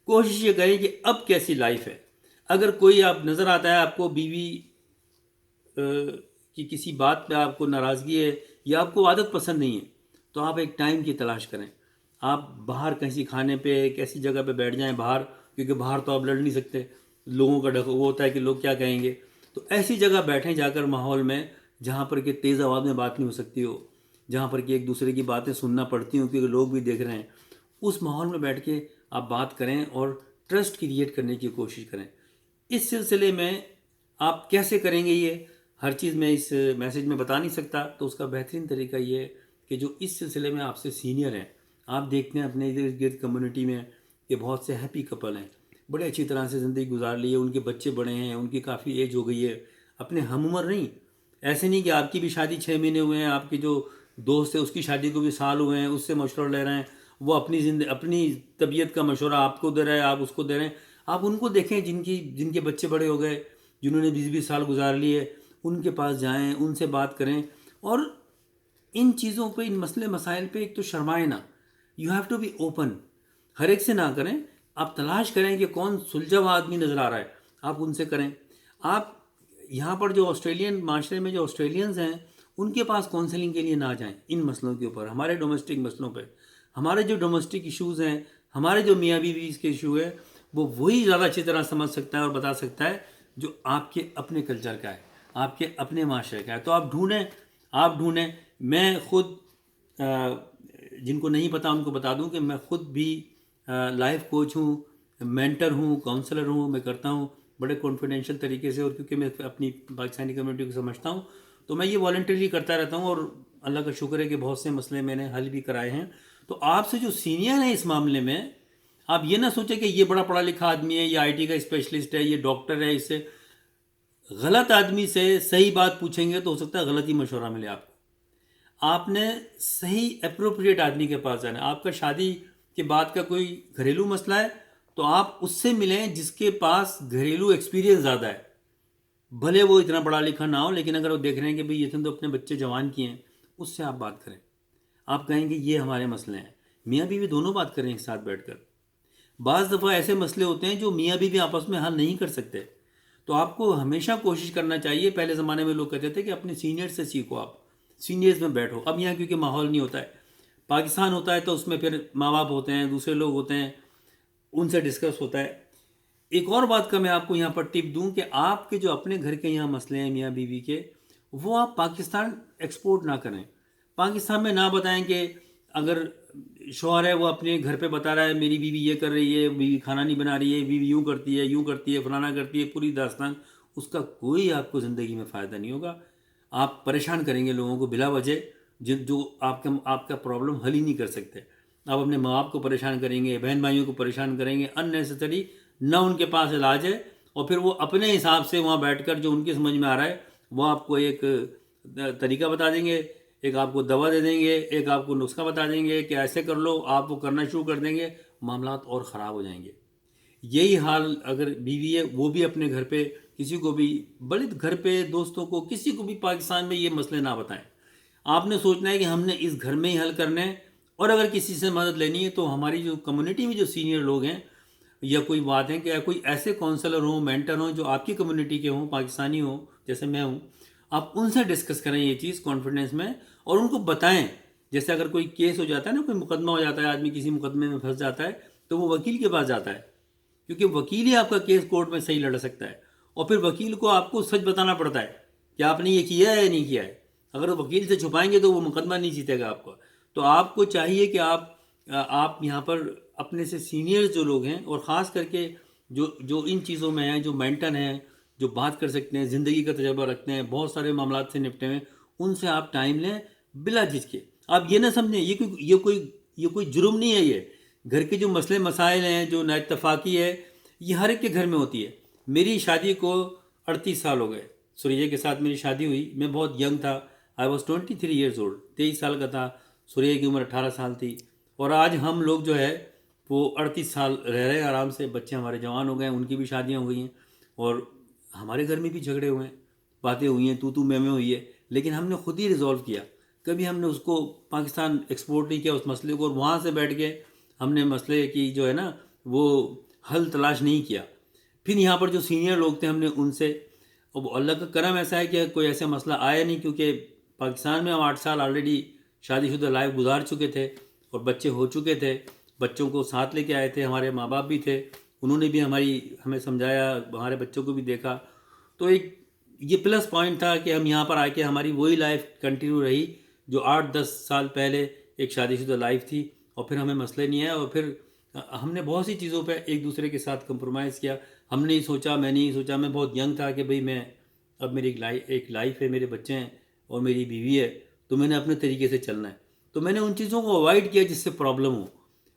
کوشش یہ کریں کہ اب کیسی لائف ہے. اگر کوئی آپ نظر آتا ہے آپ کو بیوی کی کسی بات پہ آپ کو ناراضگی ہے یا آپ کو عادت پسند نہیں ہے، تو آپ ایک ٹائم کی تلاش کریں. آپ باہر کسی کھانے پہ کیسی جگہ پہ بیٹھ جائیں باہر، کیونکہ باہر تو آپ لڑ نہیں سکتے، لوگوں کا ڈر وہ ہوتا ہے کہ لوگ کیا کہیں گے. تو ایسی جگہ بیٹھیں جا کر ماحول میں جہاں پر کہ تیز آواز میں بات نہیں ہو سکتی ہو، جہاں پر کہ ایک دوسرے کی باتیں سننا پڑتی ہوں کیونکہ لوگ بھی دیکھ رہے ہیں. اس ماحول میں بیٹھ کے آپ بات کریں اور ٹرسٹ کریٹ کرنے کی کوشش کریں. اس سلسلے میں آپ کیسے کریں گے یہ ہر چیز میں اس میسیج میں بتا نہیں سکتا. تو اس کا بہترین طریقہ یہ ہے کہ جو اس سلسلے میں آپ سے سینئر ہیں، آپ دیکھتے ہیں اپنے ارد گرد کمیونٹی میں کہ بہت سے ہیپی کپل ہیں، بڑے اچھی طرح سے زندگی گزار لی ہے، ان کے بچے بڑے ہیں، ان کی کافی ایج ہو گئی ہے، اپنے ہم عمر نہیں. ایسے نہیں کہ آپ کی بھی شادی 6 مہینے ہوئے ہیں، آپ کی جو دوست ہے اس کی شادی کو بھی سال ہوئے ہیں، اس سے مشورہ لے رہے ہیں، وہ اپنی طبیعت کا مشورہ آپ کو دے رہے ہیں، آپ اس کو دے رہے ہیں. آپ ان کو دیکھیں جن کے بچے بڑے ہو گئے، جنہوں نے 20 20 سال گزار لیے، ان کے پاس جائیں، ان سے بات کریں. اور ان چیزوں پہ، ان مسئلے مسائل پہ ایک تو شرمائے نہ. You have to be open. ہر ایک سے نہ کریں. آپ تلاش کریں کہ کون سلجھا ہوا آدمی نظر آ رہا ہے، آپ ان سے کریں. آپ یہاں پر جو آسٹریلین معاشرے میں جو آسٹریلینز ہیں ان کے پاس کاؤنسلنگ کے لیے نہ جائیں ان مسئلوں کے اوپر، ہمارے ڈومیسٹک مسئلوں پہ. ہمارے جو ڈومیسٹک ایشوز ہیں، ہمارے جو میاں بیوی کے ایشو ہے، وہ وہی زیادہ اچھی طرح سمجھ سکتا ہے اور بتا سکتا ہے جو آپ کے اپنے کلچر کا ہے، آپ کے اپنے معاشرے کا ہے. تو آپ ڈھونڈیں. میں خود جن کو نہیں پتا ان کو بتا دوں کہ میں خود بھی لائف کوچ ہوں، مینٹر ہوں، کاؤنسلر ہوں. میں کرتا ہوں بڑے کانفیڈینشیل طریقے سے، اور کیونکہ میں اپنی پاکستانی کمیونٹی کو سمجھتا ہوں تو میں یہ والنٹریلی کرتا رہتا ہوں، اور اللہ کا شکر ہے کہ بہت سے مسئلے میں نے حل بھی کرائے ہیں. تو آپ سے جو سینئر ہیں اس معاملے میں، آپ یہ نہ سوچیں کہ یہ بڑا پڑھا لکھا آدمی ہے، یہ آئی ٹی کا اسپیشلسٹ ہے، یہ ڈاکٹر ہے. اس سے غلط آدمی سے صحیح بات پوچھیں گے تو ہو سکتا ہے غلط ہی مشورہ ملے آپ کو. آپ نے صحیح اپروپریٹ آدمی کے پاس جانا ہے. آپ کا شادی کے بعد کا کوئی گھریلو مسئلہ ہے تو آپ اس سے ملیں جس کے پاس گھریلو ایکسپیرینس زیادہ ہے. بھلے وہ اتنا پڑھا لکھا نہ ہو، لیکن اگر وہ دیکھ رہے ہیں کہ بھئی یہ تو اپنے بچے جوان کیے ہیں، اس سے آپ بات کریں. آپ کہیں کہ یہ ہمارے مسئلے ہیں. میاں بیوی دونوں بات کریں ایک ساتھ بیٹھ کر. بعض دفعہ ایسے مسئلے ہوتے ہیں جو میاں بیوی آپس میں حل نہیں کر سکتے، تو آپ کو ہمیشہ کوشش کرنا چاہیے. پہلے زمانے میں لوگ کہتے تھے کہ اپنے سینئر سے سیکھو، آپ سینئرز میں بیٹھو. اب یہاں کیونکہ ماحول نہیں ہوتا ہے، پاکستان ہوتا ہے تو اس میں پھر ماں باپ ہوتے ہیں، دوسرے لوگ ہوتے ہیں، ان سے ڈسکس ہوتا ہے. ایک اور بات کا میں آپ کو یہاں پر ٹپ دوں کہ آپ کے جو اپنے گھر کے یہاں مسئلے ہیں میاں بیوی کے، وہ آپ پاکستان ایکسپورٹ نہ کریں. پاکستان میں نہ بتائیں کہ اگر شوہر ہے وہ اپنے گھر پہ بتا رہا ہے میری بیوی یہ کر رہی ہے، بیوی کھانا نہیں بنا رہی ہے، بیوی یوں کرتی ہے فلانا کرتی ہے، پوری داستان. اس کا کوئی آپ کو زندگی میں فائدہ نہیں ہوگا. آپ پریشان کریں گے لوگوں کو بلا وجہ، جو آپ کا پرابلم حل ہی نہیں کر سکتے. آپ اپنے ماں باپ کو پریشان کریں گے، بہن بھائیوں کو پریشان کریں گے اننیسیسری. نہ ان کے پاس علاج ہے، اور پھر وہ اپنے حساب سے وہاں بیٹھ کر جو ان کی سمجھ میں آ رہا ہے وہ آپ کو ایک طریقہ بتا دیں گے، ایک آپ کو دوا دے دیں گے، ایک آپ کو نسخہ بتا دیں گے کہ ایسے کر لو. آپ وہ کرنا شروع کر دیں گے، معاملات اور خراب ہو جائیں گے. یہی حال اگر بیوی ہے وہ بھی اپنے گھر پہ کسی کو بھی، بڑے گھر پہ دوستوں کو، کسی کو بھی پاکستان میں یہ مسئلے نہ بتائیں. آپ نے سوچنا ہے کہ ہم نے اس گھر میں ہی حل کرنا ہے. اور اگر کسی سے مدد لینی ہے تو ہماری جو کمیونٹی میں جو سینئر لوگ ہیں یا کوئی بات ہے کہ کوئی ایسے کونسلر ہوں، مینٹر ہوں جو آپ کی کمیونٹی کے ہوں، پاکستانی ہوں جیسے میں ہوں، آپ ان سے ڈسکس کریں یہ چیز کانفیڈنس میں، اور ان کو بتائیں. جیسے اگر کوئی کیس ہو جاتا ہے نا، کوئی مقدمہ ہو جاتا ہے، آدمی کسی مقدمے میں پھنس جاتا ہے تو وہ وکیل کے پاس جاتا ہے، کیونکہ وکیل ہی آپ کا کیس کورٹ میں صحیح لڑ سکتا ہے. اور پھر وکیل کو آپ کو سچ بتانا پڑتا ہے کہ آپ نے یہ کیا ہے یا نہیں کیا ہے. اگر وکیل سے چھپائیں گے تو وہ مقدمہ نہیں جیتے گا آپ کو. تو آپ کو چاہیے کہ آپ یہاں پر اپنے سے سینئرز جو لوگ ہیں، اور خاص کر کے جو ان چیزوں میں ہیں، جو مینٹر ہیں، جو بات کر سکتے ہیں، زندگی کا تجربہ رکھتے ہیں، بہت سارے معاملات سے نپٹے ہوئے، ان سے آپ ٹائم لیں بلا جھجکے. آپ یہ نہ سمجھیں یہ کوئی جرم نہیں ہے. یہ گھر کے جو مسئلے مسائل ہیں، جو نا اتفاقی ہے، یہ ہر ایک کے گھر میں ہوتی ہے. میری شادی کو 38 سال ہو گئے. سوریا کے ساتھ میری شادی ہوئی، میں بہت ینگ تھا. آئی واز 23 ایئرز اولڈ، 23 سال کا تھا. سوریا کی عمر 18 سال تھی. اور آج ہم لوگ جو ہے وہ 38 سال رہ رہے ہیں آرام سے. بچے ہمارے جوان ہو گئے ہیں، ان کی بھی شادیاں ہو گئی ہیں، اور ہمارے گھر میں بھی جھگڑے ہوئے ہیں، باتیں ہوئی ہیں، تو میں ہوئی ہے. لیکن ہم نے خود ہی ریزولو کیا. کبھی ہم نے اس کو پاکستان ایکسپورٹ نہیں کیا اس مسئلے کو، اور وہاں سے بیٹھ کے ہم نے مسئلے کی جو ہے نا وہ حل تلاش نہیں کیا. پھر یہاں پر جو سینئر لوگ تھے ہم نے ان سے، اور اللہ کا کرم ایسا ہے کہ کوئی ایسا مسئلہ آیا نہیں، کیونکہ پاکستان میں ہم 8 سال آلریڈی شادی شدہ لائف گزار چکے تھے اور بچے ہو چکے تھے. بچوں کو ساتھ لے کے آئے تھے، ہمارے ماں باپ بھی تھے، انہوں نے بھی ہمیں سمجھایا، ہمارے بچوں کو بھی دیکھا. تو ایک یہ پلس پوائنٹ تھا کہ ہم یہاں پر آ کے ہماری وہی لائف کنٹینیو رہی جو 8-10 سال پہلے ایک شادی شدہ لائف تھی. اور پھر ہمیں مسئلے نہیں آئے، اور پھر ہم نے بہت سی چیزوں پہ ایک دوسرے کے ساتھ کمپرومائز کیا. ہم نے میں نہیں سوچا، میں بہت ینگ تھا کہ بھئی میں اب میری ایک لائف ہے، میرے بچے ہیں اور میری بیوی ہے، تو میں نے اپنے طریقے سے چلنا ہے. تو میں نے ان چیزوں کو اوائڈ کیا جس سے پرابلم ہو.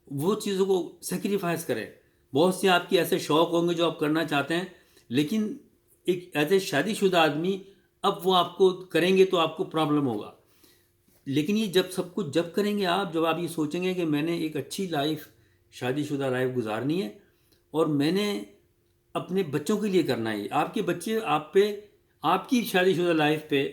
وہ چیزوں کو سیکریفائز کریں. بہت سے آپ کی ایسے شوق ہوں گے جو آپ کرنا چاہتے ہیں، لیکن ایک ایسے شادی شدہ آدمی اب وہ آپ کو کریں گے تو آپ کو پرابلم ہوگا. لیکن یہ سب کچھ جب کریں گے آپ، جب آپ یہ سوچیں گے کہ میں نے ایک اچھی لائف، شادی شدہ لائف گزارنی ہے، اور میں نے اپنے بچوں کے لیے کرنا ہے. آپ کے بچے آپ کی شادی شدہ لائف پہ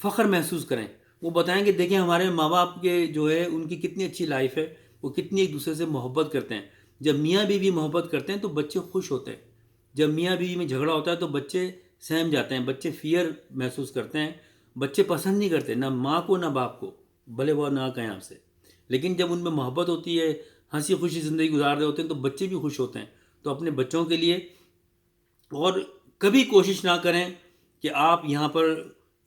فخر محسوس کریں، وہ بتائیں کہ دیکھیں ہمارے ماں باپ کے جو ہے ان کی کتنی اچھی لائف ہے، وہ کتنی ایک دوسرے سے محبت کرتے ہیں. جب میاں بیوی محبت کرتے ہیں تو بچے خوش ہوتے ہیں. جب میاں بیوی میں جھگڑا ہوتا ہے تو بچے سہم جاتے ہیں، بچے فیئر محسوس کرتے ہیں، بچے پسند نہیں کرتے نہ ماں کو نہ باپ کو، بھلے وہ نہ کہیں آپ سے. لیکن جب ان میں محبت ہوتی ہے، ہنسی خوشی زندگی گزار رہے ہوتے ہیں تو بچے بھی خوش ہوتے ہیں. تو اپنے بچوں کے لیے، اور کبھی کوشش نہ کریں کہ آپ یہاں پر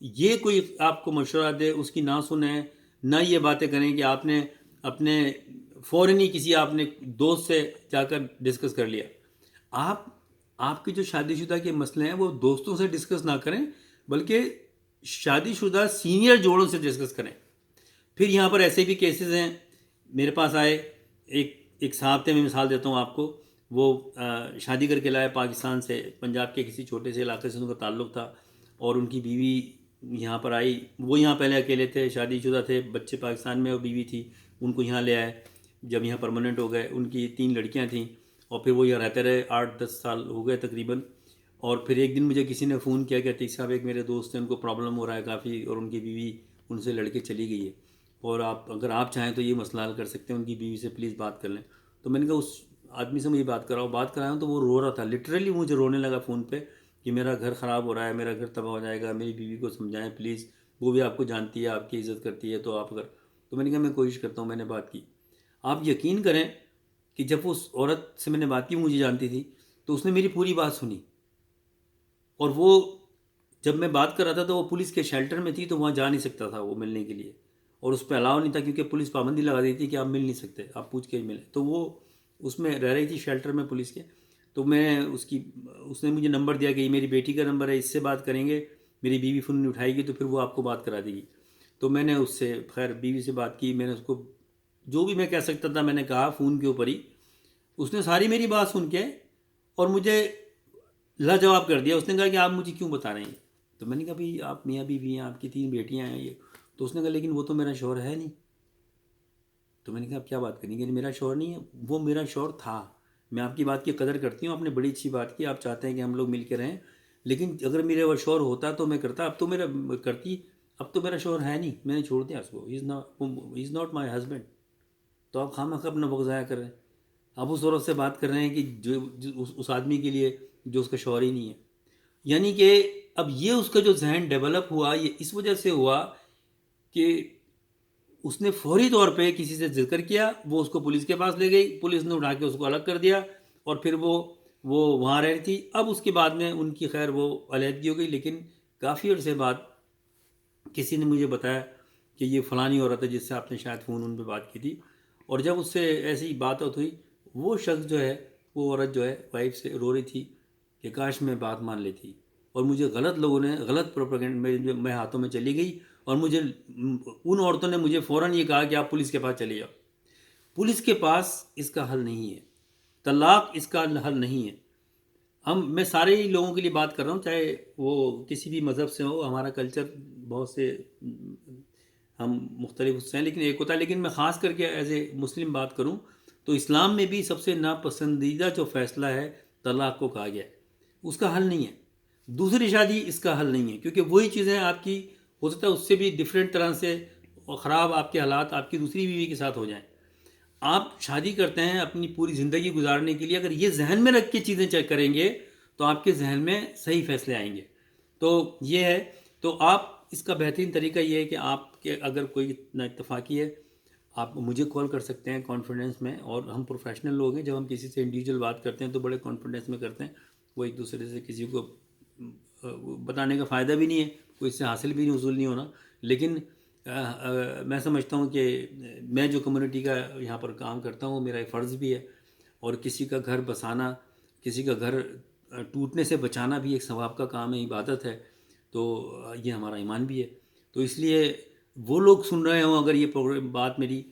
یہ کوئی آپ کو مشورہ دے اس کی نہ سنیں، نہ یہ باتیں کریں کہ آپ نے اپنے فوراً ہی کسی آپ نے دوست سے جا کر ڈسکس کر لیا. آپ کی جو شادی شدہ کے مسئلے ہیں وہ دوستوں سے ڈسکس نہ کریں، بلکہ شادی شدہ سینئر جوڑوں سے ڈسکس کریں. پھر یہاں پر ایسے بھی کیسز ہیں میرے پاس آئے. ایک صاحب تھے، میں مثال دیتا ہوں آپ کو. وہ شادی کر کے لائے پاکستان سے، پنجاب کے کسی چھوٹے سے علاقے سے ان کا تعلق تھا، اور ان کی بیوی یہاں پر آئی. وہ یہاں پہلے اکیلے تھے، شادی شدہ تھے، بچے پاکستان میں اور بیوی تھی. ان کو یہاں لے آئے. جب یہاں پرماننٹ ہو گئے، ان کی 3 لڑکیاں تھیں، اور پھر وہ یہاں رہتے رہے. 8-10 سال ہو گئے تقریباً. اور پھر ایک دن مجھے کسی نے فون کیا کہ عتیق صاحب، ایک میرے دوست ہیں، ان کو پرابلم ہو رہا ہے کافی، اور ان کی بیوی ان سے لڑ کے چلی گئی ہے، اور اگر آپ چاہیں تو یہ مسئلہ حل کر سکتے ہیں، ان کی بیوی سے پلیز بات کر لیں. تو میں نے کہا اس آدمی سے مجھے بات کرایا ہوں. تو وہ رو رہا تھا، لٹرلی مجھے رونے لگا فون پہ کہ میرا گھر خراب ہو رہا ہے، میرا گھر تباہ ہو جائے گا، میری بیوی کو سمجھائیں پلیز، وہ بھی آپ کو جانتی ہے، آپ کی عزت کرتی ہے. تو تو میں نے کہا میں کوشش کرتا ہوں. میں نے بات کی. آپ یقین کریں کہ جب اس عورت سے میں نے بات کی، مجھے جانتی تھی، تو اس نے میری پوری بات سنی. اور وہ جب میں بات کر رہا تھا تو وہ پولیس کے شیلٹر میں تھی، تو وہاں جا نہیں سکتا تھا وہ ملنے کے لیے، اور اس پہ الاؤ نہیں تھا کیونکہ پولیس پابندی لگا دی تھی کہ آپ مل نہیں سکتے، آپ پوچھ کے ملیں. تو وہ اس میں رہ رہی تھی شیلٹر میں پولیس کے. تو میں اس نے مجھے نمبر دیا کہ یہ میری بیٹی کا نمبر ہے، اس سے بات کریں گے، میری بیوی فون نہیں اٹھائے گی تو پھر وہ آپ کو بات کرا دے گی. تو میں نے اس سے خیر بیوی سے بات کی. میں نے اس کو جو بھی میں کہہ سکتا تھا میں نے کہا فون کے اوپر ہی. اس نے ساری میری بات سن کے اور مجھے لاجواب کر دیا. اس نے کہا کہ آپ مجھے کیوں بتا رہے ہیں؟ تو میں نے کہا بھائی آپ میاں بیوی ہیں، آپ کی 3 بیٹیاں ہیں یہ. تو اس نے کہا لیکن وہ تو میرا شوہر ہے نہیں. تو میں نے کہا آپ کیا بات کریں گے؟ میرا شوہر نہیں ہے، وہ میرا شوہر تھا. میں آپ کی بات کی قدر کرتی ہوں، آپ نے بڑی اچھی بات کی، آپ چاہتے ہیں کہ ہم لوگ مل کے رہیں، لیکن اگر میرے وہ شوہر ہوتا تو میں کرتا. اب تو میرا شوہر ہے نہیں، میں نے چھوڑ دیا اس کو. ہی از ناٹ مائی ہسبینڈ. تو آپ خواہ اپنا وقت ضائع کر رہے ہیں. آپ اس عورت سے بات کر رہے ہیں کہ جو اس آدمی کے لیے جو اس کا شوہر ہی نہیں ہے. یعنی کہ اب یہ اس کا جو ذہن ڈیولپ ہوا، یہ اس وجہ سے ہوا کہ اس نے فوری طور پہ کسی سے ذکر کیا، وہ اس کو پولیس کے پاس لے گئی، پولیس نے اٹھا کے اس کو الگ کر دیا، اور پھر وہ وہاں رہ رہی تھی. اب اس کے بعد میں ان کی خیر وہ علیحدگی ہو گئی. لیکن کافی عرصے بعد کسی نے مجھے بتایا کہ یہ فلانی عورت ہے جس سے آپ نے شاید فون ان پہ بات کی تھی. اور جب اس سے ایسی بات ہوئی، وہ شخص جو ہے، وہ عورت جو ہے وائف سے رو رہی تھی کہ کاش میں بات مان لیتی. اور مجھے غلط لوگوں نے غلط پروپیگنڈ میں ہاتھوں میں چلی گئی، اور مجھے ان عورتوں نے مجھے فوراً یہ کہا کہ آپ پولیس کے پاس چلے جاؤ. پولیس کے پاس اس کا حل نہیں ہے، طلاق اس کا حل نہیں ہے. میں سارے ہی لوگوں کے لیے بات کر رہا ہوں، چاہے وہ کسی بھی مذہب سے ہو. ہمارا کلچر بہت سے ہم مختلف اس سے ہیں، لیکن ایک ہوتا ہے. لیکن میں خاص کر کے ایز اے مسلم بات کروں تو اسلام میں بھی سب سے ناپسندیدہ جو فیصلہ ہے طلاق کو کہا گیا ہے. اس کا حل نہیں ہے. دوسری شادی اس کا حل نہیں ہے، کیونکہ وہی چیزیں آپ کی ہو سکتا ہے اس سے بھی ڈفرینٹ طرح سے خراب آپ کے حالات آپ کی دوسری بیوی کے ساتھ ہو جائیں. آپ شادی کرتے ہیں اپنی پوری زندگی گزارنے کے لیے، اگر یہ ذہن میں رکھ کے چیزیں چیک کریں گے تو آپ کے ذہن میں صحیح فیصلے آئیں گے. تو یہ ہے. تو آپ اس کا بہترین طریقہ یہ ہے کہ آپ کے اگر کوئی نا اتفاقی ہے، آپ مجھے کال کر سکتے ہیں کانفیڈنس میں، اور ہم پروفیشنل لوگ ہیں. جب ہم کسی سے انڈیویجول بات کرتے ہیں تو بڑے کانفیڈنس میں کرتے ہیں. وہ ایک دوسرے سے کسی کو بتانے کا فائدہ بھی نہیں ہے، کوئی اس سے حاصل بھی نہیں، حصول نہیں ہونا. لیکن میں سمجھتا ہوں کہ میں جو کمیونٹی کا یہاں پر کام کرتا ہوں میرا فرض بھی ہے، اور کسی کا گھر بسانا، کسی کا گھر ٹوٹنے سے بچانا بھی ایک ثواب کا کام ہے، عبادت ہے. تو یہ ہمارا ایمان بھی ہے. تو اس لیے وہ لوگ سن رہے ہوں اگر یہ بات میری،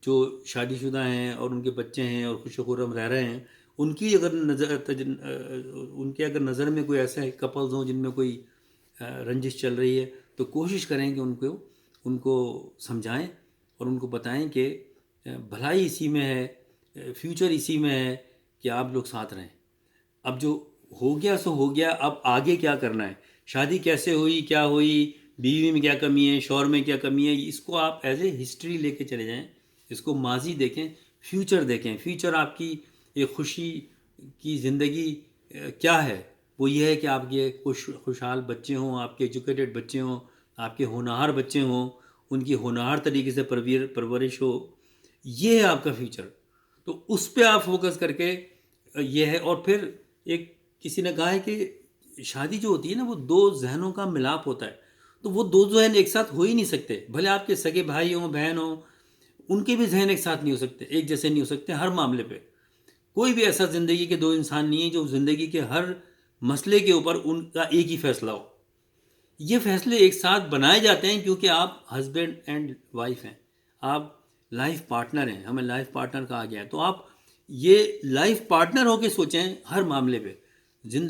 جو شادی شدہ ہیں اور ان کے بچے ہیں اور خوش و خرم رہ رہے ہیں، ان کی اگر ان کے اگر نظر میں کوئی ایسے کپلز ہوں جن میں کوئی رنجش چل رہی ہے، تو کوشش کریں کہ ان کو سمجھائیں اور ان کو بتائیں کہ بھلائی اسی میں ہے، فیوچر اسی میں ہے کہ آپ لوگ ساتھ رہیں. اب جو ہو گیا سو ہو گیا، اب آگے کیا کرنا ہے، شادی کیسے ہوئی، کیا ہوئی، بیوی میں کیا کمی ہے، شوہر میں کیا کمی ہے، اس کو آپ ایز اے ہسٹری لے کے چلے جائیں، اس کو ماضی دیکھیں، فیوچر دیکھیں. فیوچر آپ کی ایک خوشی کی زندگی کیا ہے؟ وہ یہ ہے کہ آپ کے خوشحال بچے ہوں، آپ کے ایجوکیٹڈ بچے ہوں، آپ کے ہونہار بچے ہوں، ان کی ہونہار طریقے سے پرورش ہو. یہ ہے آپ کا فیوچر. تو اس پہ آپ فوکس کر کے یہ ہے. اور پھر ایک کسی نے کہا ہے کہ شادی جو ہوتی ہے نا وہ دو ذہنوں کا ملاپ ہوتا ہے. تو وہ دو ذہن ایک ساتھ ہو ہی نہیں سکتے، بھلے آپ کے سگے بھائی ہوں بہن ہوں، ان کے بھی ذہن ایک ساتھ نہیں ہو سکتے، ایک جیسے نہیں ہو سکتے ہر معاملے پہ. کوئی بھی ایسا زندگی کے دو انسان نہیں ہے جو زندگی کے ہر مسئلے کے اوپر ان کا ایک ہی فیصلہ ہو. یہ فیصلے ایک ساتھ بنائے جاتے ہیں کیونکہ آپ ہسبینڈ اینڈ وائف ہیں، آپ لائف پارٹنر ہیں، ہمیں لائف پارٹنر کہا گیا ہے. تو آپ یہ لائف پارٹنر ہو کے سوچیں ہر معاملے پہ.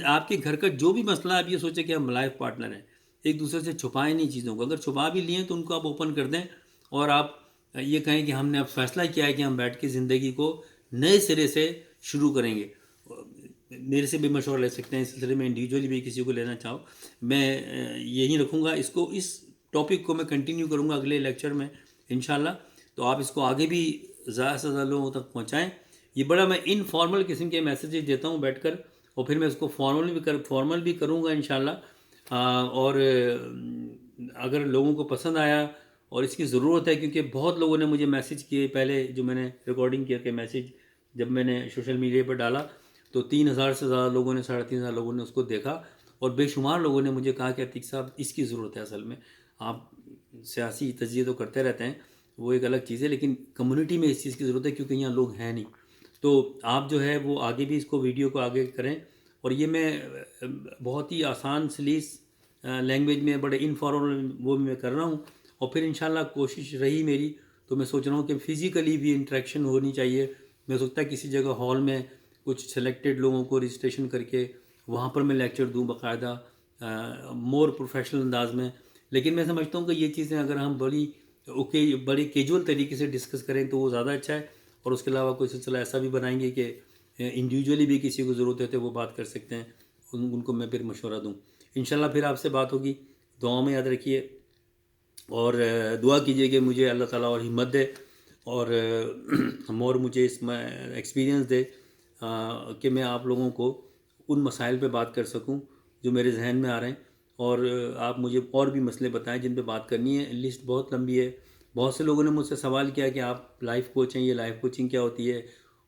آپ کے گھر کا جو بھی مسئلہ ہے آپ یہ سوچیں کہ ہم لائف پارٹنر ہیں. ایک دوسرے سے چھپائیں نہیں چیزوں کو، اگر چھپا بھی لیے تو ان کو آپ اوپن کر دیں اور آپ یہ کہیں کہ ہم نے اب فیصلہ کیا ہے کہ ہم بیٹھ کے زندگی کو نئے سرے سے شروع کریں گے. میرے سے بھی مشورہ لے سکتے ہیں اس سلسلے میں، انڈیویجولی بھی کسی کو لینا چاہو. میں یہی رکھوں گا اس ٹاپک کو میں کنٹینیو کروں گا اگلے لیکچر میں انشاءاللہ. تو آپ اس کو آگے بھی زیادہ سے زیادہ لوگوں تک پہنچائیں. یہ بڑا میں انفارمل قسم کے میسیجز دیتا ہوں بیٹھ کر، اور پھر میں اس کو فارمل بھی کروں گا انشاءاللہ. اور اگر لوگوں کو پسند آیا اور اس کی ضرورت ہے، کیونکہ بہت لوگوں نے مجھے میسیج کیے پہلے جو میں نے ریکارڈنگ کیا کہ میسیج جب میں نے سوشل میڈیا پر ڈالا تو 3,000 سے زیادہ لوگوں نے 3,500 لوگوں نے اس کو دیکھا، اور بے شمار لوگوں نے مجھے کہا کہ عتیق صاحب اس کی ضرورت ہے. اصل میں آپ سیاسی تجزیے تو کرتے رہتے ہیں، وہ ایک الگ چیز ہے، لیکن کمیونٹی میں اس چیز کی ضرورت ہے کیونکہ یہاں لوگ ہیں نہیں. تو آپ جو ہے وہ آگے بھی اس کو ویڈیو کو آگے کریں. اور یہ میں بہت ہی آسان سلیس لینگویج میں بڑے انفارمل وہ میں کر رہا ہوں. اور پھر انشاءاللہ کوشش رہی میری، تو میں سوچ رہا ہوں کہ فزیکلی بھی انٹریکشن ہونی چاہیے. میں سوچتا ہے کسی جگہ ہال میں کچھ سلیکٹڈ لوگوں کو رجسٹریشن کر کے وہاں پر میں لیکچر دوں باقاعدہ مور پروفیشنل انداز میں. لیکن میں سمجھتا ہوں کہ یہ چیزیں اگر ہم بڑی کیجول طریقے سے ڈسکس کریں تو وہ زیادہ اچھا ہے. اور اس کے علاوہ کوئی سلسلہ ایسا بھی بنائیں گے کہ انڈیویجولی بھی کسی کو ضرورت ہے تو وہ بات کر سکتے ہیں، ان کو میں پھر مشورہ دوں. انشاءاللہ پھر آپ سے بات ہوگی. دعاؤں میں یاد رکھیے اور دعا کیجیے کہ مجھے اللہ تعالیٰ اور ہمت دے اور مجھے اس میں ایکسپیرینس دے کہ میں آپ لوگوں کو ان مسائل پہ بات کر سکوں جو میرے ذہن میں آ رہے ہیں. اور آپ مجھے اور بھی مسئلے بتائیں جن پہ بات کرنی ہے. لسٹ بہت لمبی ہے. بہت سے لوگوں نے مجھ سے سوال کیا کہ آپ لائف کوچ ہیں، یہ لائف کوچنگ کیا ہوتی ہے،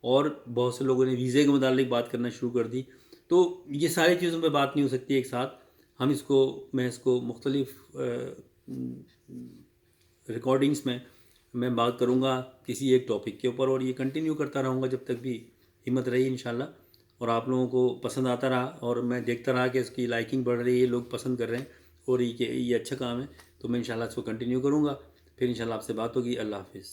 اور بہت سے لوگوں نے ویزے کے متعلق بات کرنا شروع کر دی. تو یہ ساری چیزوں پہ بات نہیں ہو سکتی ایک ساتھ. میں اس کو مختلف ریکارڈنگز میں بات کروں گا کسی ایک ٹاپک کے اوپر، اور یہ کنٹینیو کرتا رہوں گا جب تک بھی ہمت رہی انشاءاللہ. اور آپ لوگوں کو پسند آتا رہا اور میں دیکھتا رہا کہ اس کی لائکنگ بڑھ رہی ہے، لوگ پسند کر رہے ہیں، اور یہ اچھا کام ہے. تو میں انشاءاللہ اس کو کنٹینیو کروں گا. پھر انشاءاللہ آپ سے بات ہوگی. اللہ حافظ.